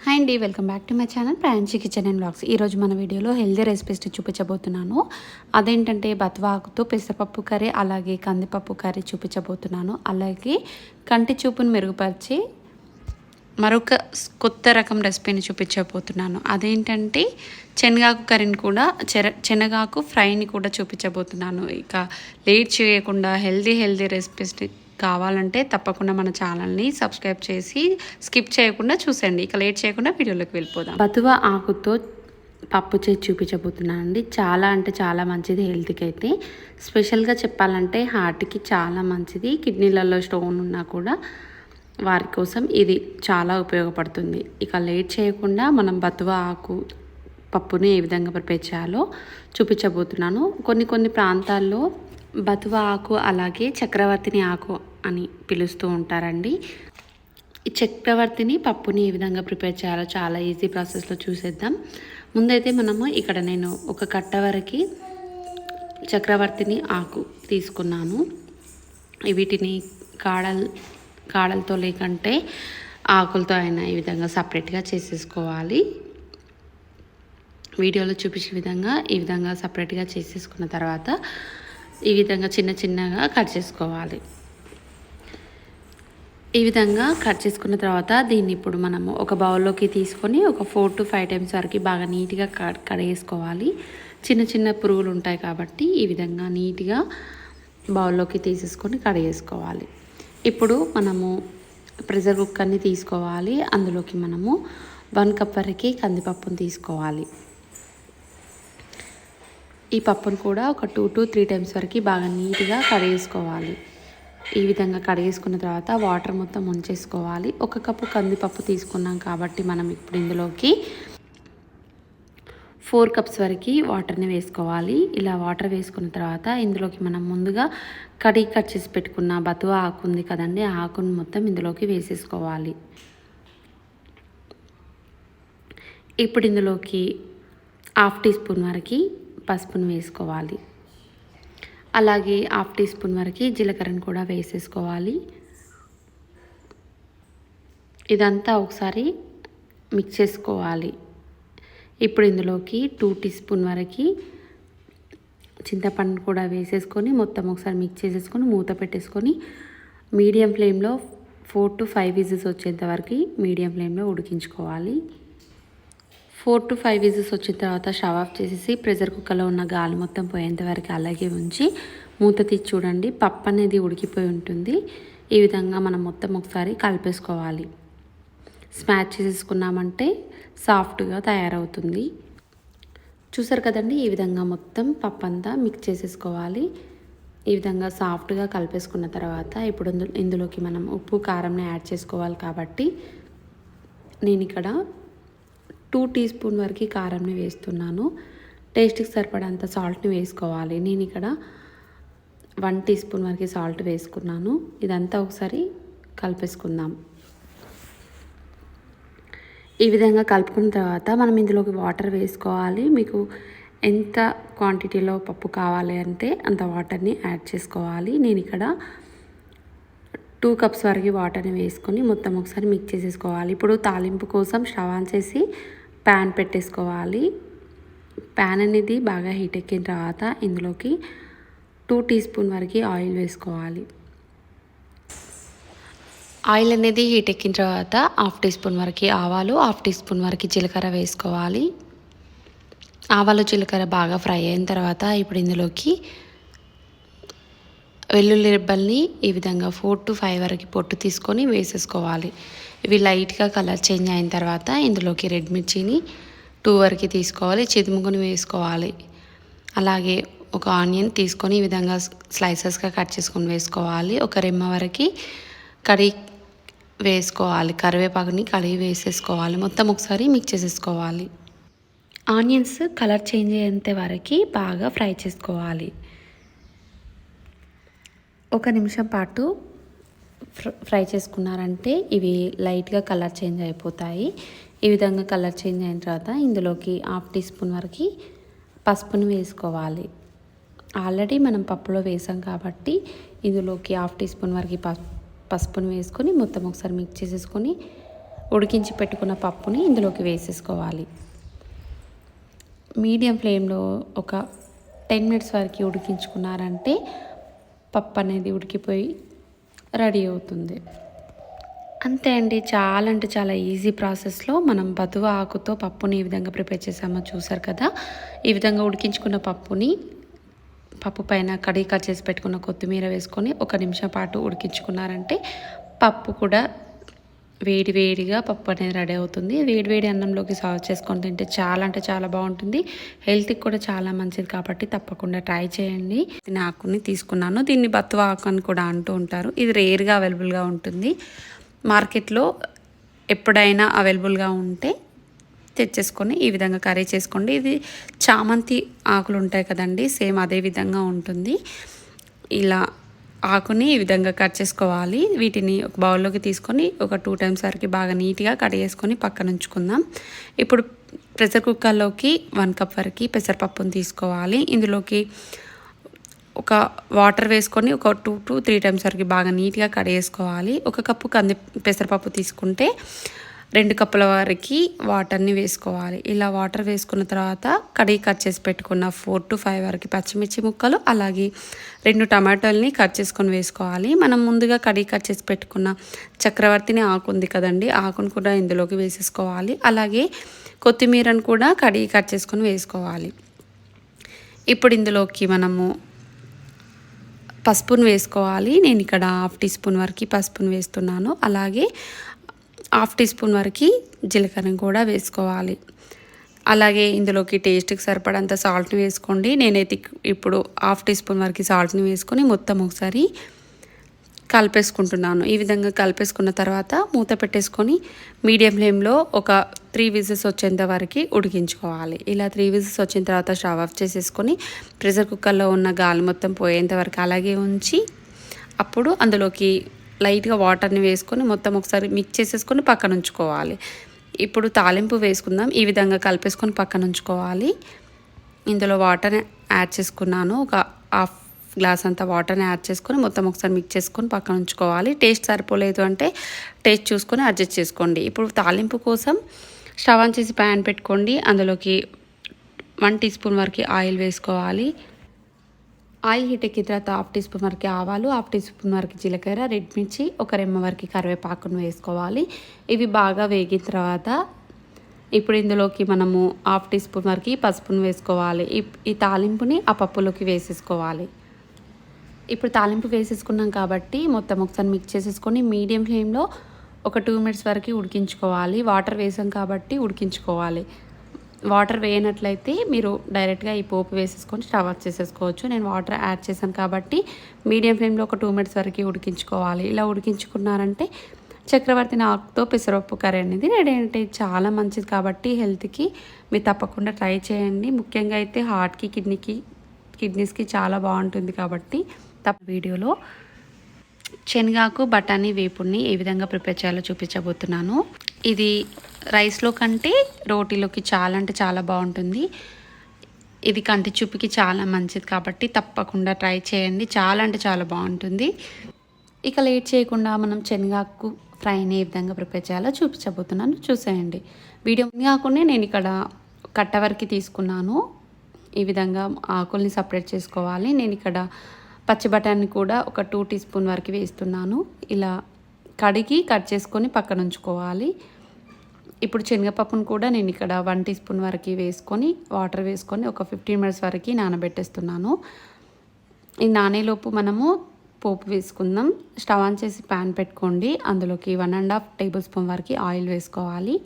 Hi అండి, welcome back to my channel Pranchi kitchen and vlogs. ఈరోజు మన వీడియోలో హెల్దీ రెసిపీస్ చూపించబోతున్నాను. అదేంటంటే బత్వాకుతో పెసరపప్పు కర్రీ, అలాగే కందిపప్పు కర్రీ చూపించబోతున్నాను. అలాగే కంటి చూపును మెరుగుపరిచి మరొక కొత్త రకం రెసిపీని చూపించబోతున్నాను. అదేంటంటే శనగాకు కర్రీని కూడా శనగాకు ఫ్రైని కూడా చూపించబోతున్నాను. ఇక లేట్ చేయకుండా హెల్దీ రెసిపీస్ని కావాలంటే తప్పకుండా మన ఛానల్ని సబ్స్క్రైబ్ చేసి స్కిప్ చేయకుండా చూసండి. ఇక లేట్ చేయకుండా వీడియోలోకి వెళ్ళిపోదాం. బతువ ఆకుతో పప్పు చేసి చూపించబోతున్నానండి. చాలా అంటే చాలా మంచిది హెల్త్కి. అయితే స్పెషల్గా చెప్పాలంటే హార్ట్కి చాలా మంచిది. కిడ్నీలలో స్టోన్ ఉన్నా కూడా వారి కోసం ఇది చాలా ఉపయోగపడుతుంది. ఇక లేట్ చేయకుండా మనం బతువ ఆకు పప్పుని ఏ విధంగా ప్రిపేర్ చేయాలో చూపించబోతున్నాను. కొన్ని ప్రాంతాల్లో బతువ ఆకు అలాగే చక్రవర్తిని ఆకు అని పిలుస్తూ ఉంటారండి. ఈ చక్రవర్తిని పప్పుని ఏ విధంగా ప్రిపేర్ చేయాలో చాలా ఈజీ ప్రాసెస్లో చూసేద్దాం. ముందైతే మనము ఇక్కడ నేను ఒక కట్ట వరకు చక్రవర్తిని ఆకు తీసుకున్నాను. వీటిని కాడలతో లేకంటే ఆకులతో అయినా ఈ విధంగా సపరేట్గా చేసేసుకోవాలి. వీడియోలో చూపించే విధంగా ఈ విధంగా సపరేట్గా చేసేసుకున్న తర్వాత ఈ విధంగా చిన్నగా కట్ చేసుకోవాలి. ఈ విధంగా కట్ చేసుకున్న తర్వాత దీన్ని ఇప్పుడు మనము ఒక బౌల్లోకి తీసుకొని ఒక 4 to 5 టైమ్స్ వరకు బాగా నీట్గా కడిగేసుకోవాలి. చిన్న పురుగులు ఉంటాయి కాబట్టి ఈ విధంగా నీట్గా బౌల్లోకి తీసేసుకొని కడిగేసుకోవాలి. ఇప్పుడు మనము ప్రెషర్ కుక్కర్ని తీసుకోవాలి. అందులోకి మనము 1 కప్ వరకు కందిపప్పును తీసుకోవాలి. ఈ పప్పును కూడా ఒక 2 to 3 టైమ్స్ వరకు బాగా నీట్గా కడిగేసుకోవాలి. ఈ విధంగా కడిగేసుకున్న తర్వాత వాటర్ మొత్తం ఉంచేసుకోవాలి. 1 కప్పు కందిపప్పు తీసుకున్నాం కాబట్టి మనం ఇప్పుడు ఇందులోకి 4 కప్స్ వరకు వాటర్ని వేసుకోవాలి. ఇలా వాటర్ వేసుకున్న తర్వాత ఇందులోకి మనం ముందుగా కట్ చేసి పెట్టుకున్న బతువ ఆకు ఉంది కదండి, ఆ ఆకును మొత్తం ఇందులోకి వేసేసుకోవాలి. ఇప్పుడు ఇందులోకి 1/2 టీ స్పూన్ వరకు పసుపును వేసుకోవాలి. అలాగే 1/2 టీ స్పూన్ వరకు జీలకర్రను కూడా వేసేసుకోవాలి. ఇదంతా ఒకసారి మిక్స్ చేసుకోవాలి. ఇప్పుడు ఇందులోకి 2 టీ స్పూన్ వరకు చింతపండు కూడా వేసేసుకొని మొత్తం ఒకసారి మిక్స్ చేసేసుకొని మూత పెట్టేసుకొని మీడియం ఫ్లేమ్లో 4 to 5 విజిల్స్ వచ్చేంత వరకు మీడియం ఫ్లేమ్లో ఉడికించుకోవాలి. 4 to 5 విజిల్స్ వచ్చిన తర్వాత స్టవ్ ఆఫ్ చేసేసి ప్రెషర్ కుక్కర్లో ఉన్న గాలి మొత్తం పోయేంత వరకు అలాగే ఉంచి మూత తీసి చూడండి. పప్పు అనేది ఉడికిపోయి ఉంటుంది. ఈ విధంగా మనం మొత్తం ఒకసారి కలిపేసుకోవాలి. స్మాష్ చేసేసుకున్నామంటే సాఫ్ట్గా తయారవుతుంది. చూసారు కదండి, ఈ విధంగా మొత్తం పప్పు అంతా మిక్స్ చేసేసుకోవాలి. ఈ విధంగా సాఫ్ట్గా కలిపేసుకున్న తర్వాత ఇప్పుడు ఇందులోకి మనం ఉప్పు కారంని యాడ్ చేసుకోవాలి. కాబట్టి నేను ఇక్కడ 2 టీ స్పూన్ వరకు కారంని వేస్తున్నాను. టేస్ట్కి సరిపడంత సాల్ట్ని వేసుకోవాలి. నేను ఇక్కడ 1 టీ స్పూన్ వరకు సాల్ట్ వేసుకున్నాను. ఇదంతా ఒకసారి కలిపేసుకుందాం. ఈ విధంగా కలుపుకున్న తర్వాత మనం ఇందులోకి వాటర్ వేసుకోవాలి. మీకు ఎంత క్వాంటిటీలో పప్పు కావాలి అంటే అంత వాటర్ని యాడ్ చేసుకోవాలి. నేను ఇక్కడ 2 కప్స్ వరకు వాటర్ని వేసుకొని మొత్తం ఒకసారి మిక్స్ చేసేసుకోవాలి. ఇప్పుడు తాలింపు కోసం స్టవ్ ఆన్ చేసి ప్యాన్ పెట్టేసుకోవాలి. ప్యాన్ అనేది బాగా హీట్ ఎక్కిన తర్వాత ఇందులోకి 2 టీ స్పూన్ వరకు ఆయిల్ వేసుకోవాలి. ఆయిల్ అనేది హీట్ ఎక్కిన తర్వాత 1/2 టీ స్పూన్ వరకు ఆవాలు, 1/2 టీ స్పూన్ వరకు జీలకర్ర వేసుకోవాలి. ఆవాలు జీలకర్ర బాగా ఫ్రై అయిన తర్వాత ఇప్పుడు ఇందులోకి వెల్లుల్లి రెబ్బల్ని ఈ విధంగా 4 to 5 వరకు పొట్టు తీసుకొని వేసేసుకోవాలి. ఇవి లైట్గా కలర్ చేంజ్ అయిన తర్వాత ఇందులోకి రెడ్ మిర్చిని 2 వరకు తీసుకోవాలి, చిదుముకొని వేసుకోవాలి. అలాగే ఒక ఆనియన్ తీసుకొని ఈ విధంగా స్లైసెస్గా కట్ చేసుకొని వేసుకోవాలి. ఒక రెమ్మ వరకు వేసుకోవాలి. కరివేపాకుని కడిగి వేసేసుకోవాలి. మొత్తం ఒకసారి మిక్స్ చేసేసుకోవాలి. ఆనియన్స్ కలర్ చేంజ్ అయ్యేంత వరకు బాగా ఫ్రై చేసుకోవాలి. 1 నిమిషం పాటు ఫ్రై చేసుకున్నారంటే ఇవి లైట్గా కలర్ చేంజ్ అయిపోతాయి. ఈ విధంగా కలర్ చేంజ్ అయిన తర్వాత ఇందులోకి 1/2 టీ స్పూన్ వరకు పసుపును వేసుకోవాలి. ఆల్రెడీ మనం పప్పులో వేసాం కాబట్టి ఇందులోకి 1/2 టీ స్పూన్ వరకు పసుపును వేసుకొని మొత్తం ఒకసారి మిక్స్ చేసేసుకొని ఉడికించి పెట్టుకున్న పప్పుని ఇందులోకి వేసేసుకోవాలి. మీడియం ఫ్లేమ్లో ఒక 10 మినిట్స్ వరకు ఉడికించుకున్నారంటే పప్పు అనేది ఉడికిపోయి రెడీ అవుతుంది. అంతే అండి, చాలా అంటే చాలా ఈజీ ప్రాసెస్లో మనం బతువ ఆకుతో పప్పుని ఈ విధంగా ప్రిపేర్ చేసామో చూసారు కదా. ఈ విధంగా ఉడికించుకున్న పప్పు పైన కడిగి కట్ చేసి పెట్టుకున్న కొత్తిమీర వేసుకొని 1 నిమిషం పాటు ఉడికించుకున్నారంటే పప్పు కూడా వేడిగా పప్పు అనేది రెడీ అవుతుంది. వేడి అన్నంలోకి సర్వ్ చేసుకొని తింటే చాలా అంటే చాలా బాగుంటుంది. హెల్త్కి కూడా చాలా మంచిది కాబట్టి తప్పకుండా ట్రై చేయండి. దీని ఆకుని తీసుకున్నాను. దీన్ని బత్తువ ఆకు అని కూడా అంటూ ఉంటారు. ఇది రేర్గా అవైలబుల్గా ఉంటుంది మార్కెట్లో. ఎప్పుడైనా అవైలబుల్గా ఉంటే తెచ్చేసుకొని ఈ విధంగా కర్రీ చేసుకోండి. ఇది చామంతి ఆకులు ఉంటాయి కదండి, సేమ్ అదే విధంగా ఉంటుంది. ఇలా ఆకుని ఈ విధంగా కట్ చేసుకోవాలి. వీటిని ఒక బౌల్లోకి తీసుకొని ఒక 2 టైమ్స్ వరకు బాగా నీట్గా కడిగేసుకొని పక్కన ఉంచుకుందాం. ఇప్పుడు ప్రెషర్ కుక్కర్లోకి 1 కప్ వరకు పెసరపప్పును తీసుకోవాలి. ఇందులోకి ఒక వాటర్ వేసుకొని ఒక 2 to 3 టైమ్స్ వరకు బాగా నీట్గా కడిగేసుకోవాలి. 1 కప్పు పెసరపప్పు తీసుకుంటే 2 కప్పుల వరకు వాటర్ని వేసుకోవాలి. ఇలా వాటర్ వేసుకున్న తర్వాత కడిగి కట్ చేసి పెట్టుకున్న 4 to 5 వరకు పచ్చిమిర్చి ముక్కలు, అలాగే 2 టమాటోల్ని కట్ చేసుకొని వేసుకోవాలి. మనం ముందుగా కడిగి కట్ చేసి పెట్టుకున్న చక్రవర్తిని ఆకు ఉంది కదండి, ఆకును కూడా ఇందులోకి వేసేసుకోవాలి. అలాగే కొత్తిమీరను కూడా కడిగి కట్ చేసుకొని వేసుకోవాలి. ఇప్పుడు ఇందులోకి మనము పసుపును వేసుకోవాలి. నేను ఇక్కడ 1/2 టీ స్పూన్ వరకు పసుపును వేస్తున్నాను. అలాగే 1/2 టీ స్పూన్ వరకు జీలకర్రను కూడా వేసుకోవాలి. అలాగే ఇందులోకి టేస్ట్కి సరిపడంత సాల్ట్ని వేసుకోండి. నేనైతే ఇప్పుడు 1/2 టీ స్పూన్ వరకు సాల్ట్ని వేసుకొని మొత్తం ఒకసారి కలిపేసుకుంటున్నాను. ఈ విధంగా కలిపేసుకున్న తర్వాత మూత పెట్టేసుకొని మీడియం ఫ్లేమ్లో ఒక 3 విజిల్స్ వచ్చేంత వరకు ఉడికించుకోవాలి. ఇలా 3 విజిల్స్ వచ్చిన తర్వాత స్టవ్ ఆఫ్ చేసేసుకొని ప్రెషర్ కుక్కర్లో ఉన్న గాలి మొత్తం పోయేంత వరకు అలాగే ఉంచి అప్పుడు అందులోకి లైట్గా వాటర్ని వేసుకొని మొత్తం ఒకసారి మిక్స్ చేసేసుకొని పక్కన ఉంచుకోవాలి. ఇప్పుడు తాలింపు వేసుకుందాం. ఈ విధంగా కలిపేసుకొని పక్కన ఉంచుకోవాలి. ఇందులో వాటర్ని యాడ్ చేసుకున్నాను. ఒక 1/2 గ్లాస్ అంత వాటర్ని యాడ్ చేసుకొని మొత్తం ఒకసారి మిక్స్ చేసుకొని పక్కన ఉంచుకోవాలి. టేస్ట్ సరిపోలేదు అంటే టేస్ట్ చూసుకొని అడ్జస్ట్ చేసుకోండి. ఇప్పుడు తాలింపు కోసం స్టవ్ ఆన్ చేసి ప్యాన్ పెట్టుకోండి. అందులోకి 1 టీ స్పూన్ వరకు ఆయిల్ వేసుకోవాలి. ఆయిల్ హీట్ ఎక్కిన తర్వాత 1/2 టీ స్పూన్ వరకు ఆవాలు, 1/2 టీ స్పూన్ వరకు జీలకర్ర, రెడ్ మిర్చి, ఒక రెమ్మ వరకు కరివేపాకును వేసుకోవాలి. ఇవి బాగా వేగిన తర్వాత ఇప్పుడు ఇందులోకి మనము 1/2 టీ స్పూన్ వరకు పసుపును వేసుకోవాలి. ఈ తాలింపుని ఆ పప్పులోకి వేసేసుకోవాలి. ఇప్పుడు తాలింపు వేసేసుకున్నాం కాబట్టి మొత్తం ఒకసారి మిక్స్ చేసేసుకొని మీడియం ఫ్లేమ్లో ఒక 2 మినిట్స్ వరకు ఉడికించుకోవాలి. వాటర్ వేసాం కాబట్టి ఉడికించుకోవాలి. వాటర్ వేయనట్లయితే మీరు డైరెక్ట్గా ఈ పోపు వేసేసుకొని స్టవ్ ఆఫ్ చేసేసుకోవచ్చు. నేను వాటర్ యాడ్ చేశాను కాబట్టి మీడియం ఫ్లేమ్లో ఒక 2 మినిట్స్ వరకు ఉడికించుకోవాలి. ఇలా ఉడికించుకున్నారంటే చక్రవర్తిని ఆకుతో పెసరపప్పు కర్రీ అనేది రెడీ. అంటే చాలా మంచిది కాబట్టి హెల్త్కి మీరు తప్పకుండా ట్రై చేయండి. ముఖ్యంగా అయితే హార్ట్కి కిడ్నీస్కి చాలా బాగుంటుంది కాబట్టి వీడియోలో శనగాకు బఠానీ వేపుడిని ఏ విధంగా ప్రిపేర్ చేయాలో చూపించబోతున్నాను. ఇది రైస్లో కంటే రోటీలోకి చాలా అంటే చాలా బాగుంటుంది. ఇది కంటి చూపుకి చాలా మంచిది కాబట్టి తప్పకుండా ట్రై చేయండి. చాలా అంటే చాలా బాగుంటుంది. ఇక లేట్ చేయకుండా మనం శనగాకు ఫ్రైని ఏ విధంగా ప్రిపేర్ చేయాలో చూపించబోతున్నాను, చూసేయండి. వీడియో కాకుండా నేను ఇక్కడ కట్ట వరకు తీసుకున్నాను. ఈ విధంగా ఆకుల్ని సపరేట్ చేసుకోవాలి. నేను ఇక్కడ పచ్చి బఠానీ కూడా ఒక 2 టీ స్పూన్ వరకు వేస్తున్నాను. ఇలా కడిగి కట్ చేసుకొని పక్కన ఉంచుకోవాలి. ఇప్పుడు శనగపప్పును కూడా నేను ఇక్కడ 1 టీ స్పూన్ వరకు వేసుకొని వాటర్ వేసుకొని ఒక 15 మినిట్స్ వరకు నానబెట్టేస్తున్నాను. ఈ నానేలోపు మనము పోపు వేసుకుందాం. స్టవ్ ఆన్ చేసి ప్యాన్ పెట్టుకోండి. అందులోకి 1.5 టేబుల్ స్పూన్ వరకు ఆయిల్ వేసుకోవాలి.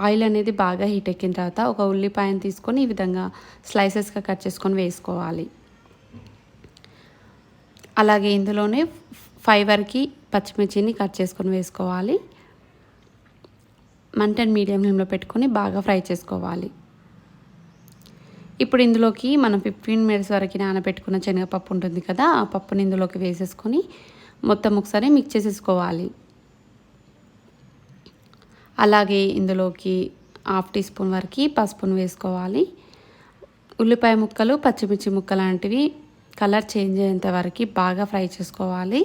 ఆయిల్ అనేది బాగా హీట్ ఎక్కిన తర్వాత ఒక ఉల్లిపాయను తీసుకొని ఈ విధంగా స్లైసెస్గా కట్ చేసుకొని వేసుకోవాలి. అలాగే ఇందులోనే 5 వరకు పచ్చిమిర్చిని కట్ చేసుకొని వేసుకోవాలి. మంటని మీడియం ఫ్లేమ్లో పెట్టుకొని బాగా ఫ్రై చేసుకోవాలి. ఇప్పుడు ఇందులోకి మనం 15 మినిట్స్ వరకు నానబెట్టుకున్న శనగపప్పు ఉంటుంది కదా, ఆ పప్పుని ఇందులోకి వేసేసుకొని మొత్తం ఒకసారి మిక్స్ చేసేసుకోవాలి. అలాగే ఇందులోకి 1/2 టీ స్పూన్ వరకు పసుపును వేసుకోవాలి. ఉల్లిపాయ ముక్కలు, పచ్చిమిర్చి ముక్కలు లాంటివి కలర్ చేంజ్ అయ్యేంత వరకు బాగా ఫ్రై చేసుకోవాలి.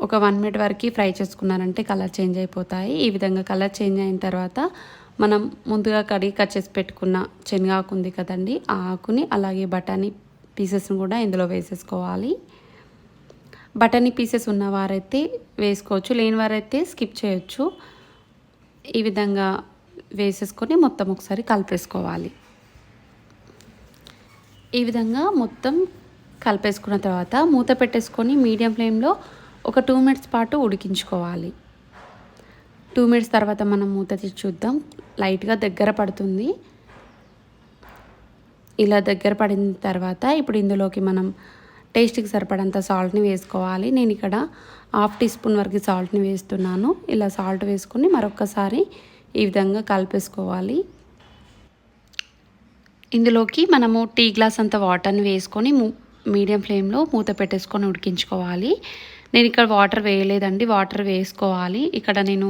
ఒక 1 మినిట్ వరకు ఫ్రై చేసుకున్నారంటే కలర్ చేంజ్ అయిపోతాయి. ఈ విధంగా కలర్ చేంజ్ అయిన తర్వాత మనం ముందుగా కడిగి కట్ చేసి పెట్టుకున్న శనగాకు ఉంది కదండి, ఆ ఆకుని అలాగే బఠానీ పీసెస్ని కూడా ఇందులో వేసేసుకోవాలి. బఠానీ పీసెస్ ఉన్నవారైతే వేసుకోవచ్చు, లేని వారైతే స్కిప్ చేయొచ్చు. ఈ విధంగా వేసేసుకొని మొత్తం ఒకసారి కలిపేసుకోవాలి. ఈ విధంగా మొత్తం కలిపేసుకున్న తర్వాత మూత పెట్టేసుకొని మీడియం ఫ్లేమ్లో ఒక 2 మినిట్స్ పాటు ఉడికించుకోవాలి. 2 మినిట్స్ తర్వాత మనం మూత తీసి చూద్దాం. లైట్గా దగ్గర పడుతుంది. ఇలా దగ్గర పడిన తర్వాత ఇప్పుడు ఇందులోకి మనం టేస్ట్కి సరిపడంత సాల్ట్ని వేసుకోవాలి. నేను ఇక్కడ 1/2 టీ స్పూన్ వరకు సాల్ట్ని వేస్తున్నాను. ఇలా సాల్ట్ వేసుకొని మరొకసారి ఈ విధంగా కలిపేసుకోవాలి. ఇందులోకి మనము టీ గ్లాస్ అంత వాటర్ని వేసుకొని మీడియం ఫ్లేమ్లో మూత పెట్టేసుకొని ఉడికించుకోవాలి. నేను ఇక్కడ వాటర్ వేయలేదండి, వాటర్ వేసుకోవాలి. ఇక్కడ నేను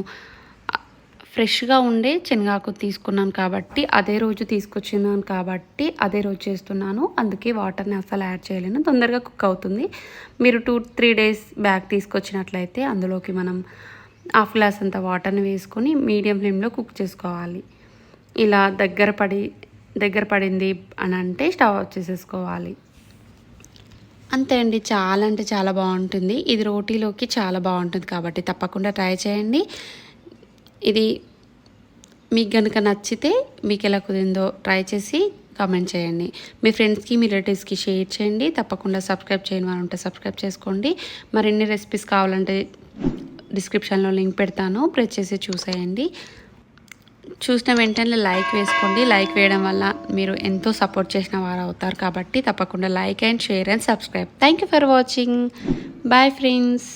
ఫ్రెష్గా ఉండే శనగాకు తీసుకున్నాను కాబట్టి, అదే రోజు తీసుకొచ్చినాను కాబట్టి అదే రోజు చేస్తున్నాను. అందుకే వాటర్ని అసలు యాడ్ చేయలేను, తొందరగా కుక్ అవుతుంది. మీరు 2-3 డేస్ బ్యాక్ తీసుకొచ్చినట్లయితే అందులోకి మనం 1/2 గ్లాస్ అంత వాటర్ని వేసుకొని మీడియం ఫ్లేమ్లో కుక్ చేసుకోవాలి. ఇలా దగ్గర పడింది అని అంటే స్టవ్ ఆఫ్ చేసేసుకోవాలి. అంతే అండి, చాలా అంటే చాలా బాగుంటుంది. ఇది రోటీలోకి చాలా బాగుంటుంది కాబట్టి తప్పకుండా ట్రై చేయండి. ఇది మీకు కనుక నచ్చితే మీకు ఎలా కుదిరిందో ట్రై చేసి కామెంట్ చేయండి. మీ ఫ్రెండ్స్కి మీ రిలేటివ్స్కి షేర్ చేయండి. తప్పకుండా సబ్స్క్రైబ్ చేయని వారు ఉంటే సబ్స్క్రైబ్ చేసుకోండి. మరిన్ని రెసిపీస్ కావాలంటే డిస్క్రిప్షన్లో లింక్ పెడతాను, ప్రెస్ చేసి చూసేయండి. చూసిన వెంటనే లైక్ వేసుకోండి. లైక్ వేయడం వల్ల మీరు ఎంతో సపోర్ట్ చేసిన వారు అవుతారు కాబట్టి తప్పకుండా like and share and subscribe. Thank you for watching. Bye friends.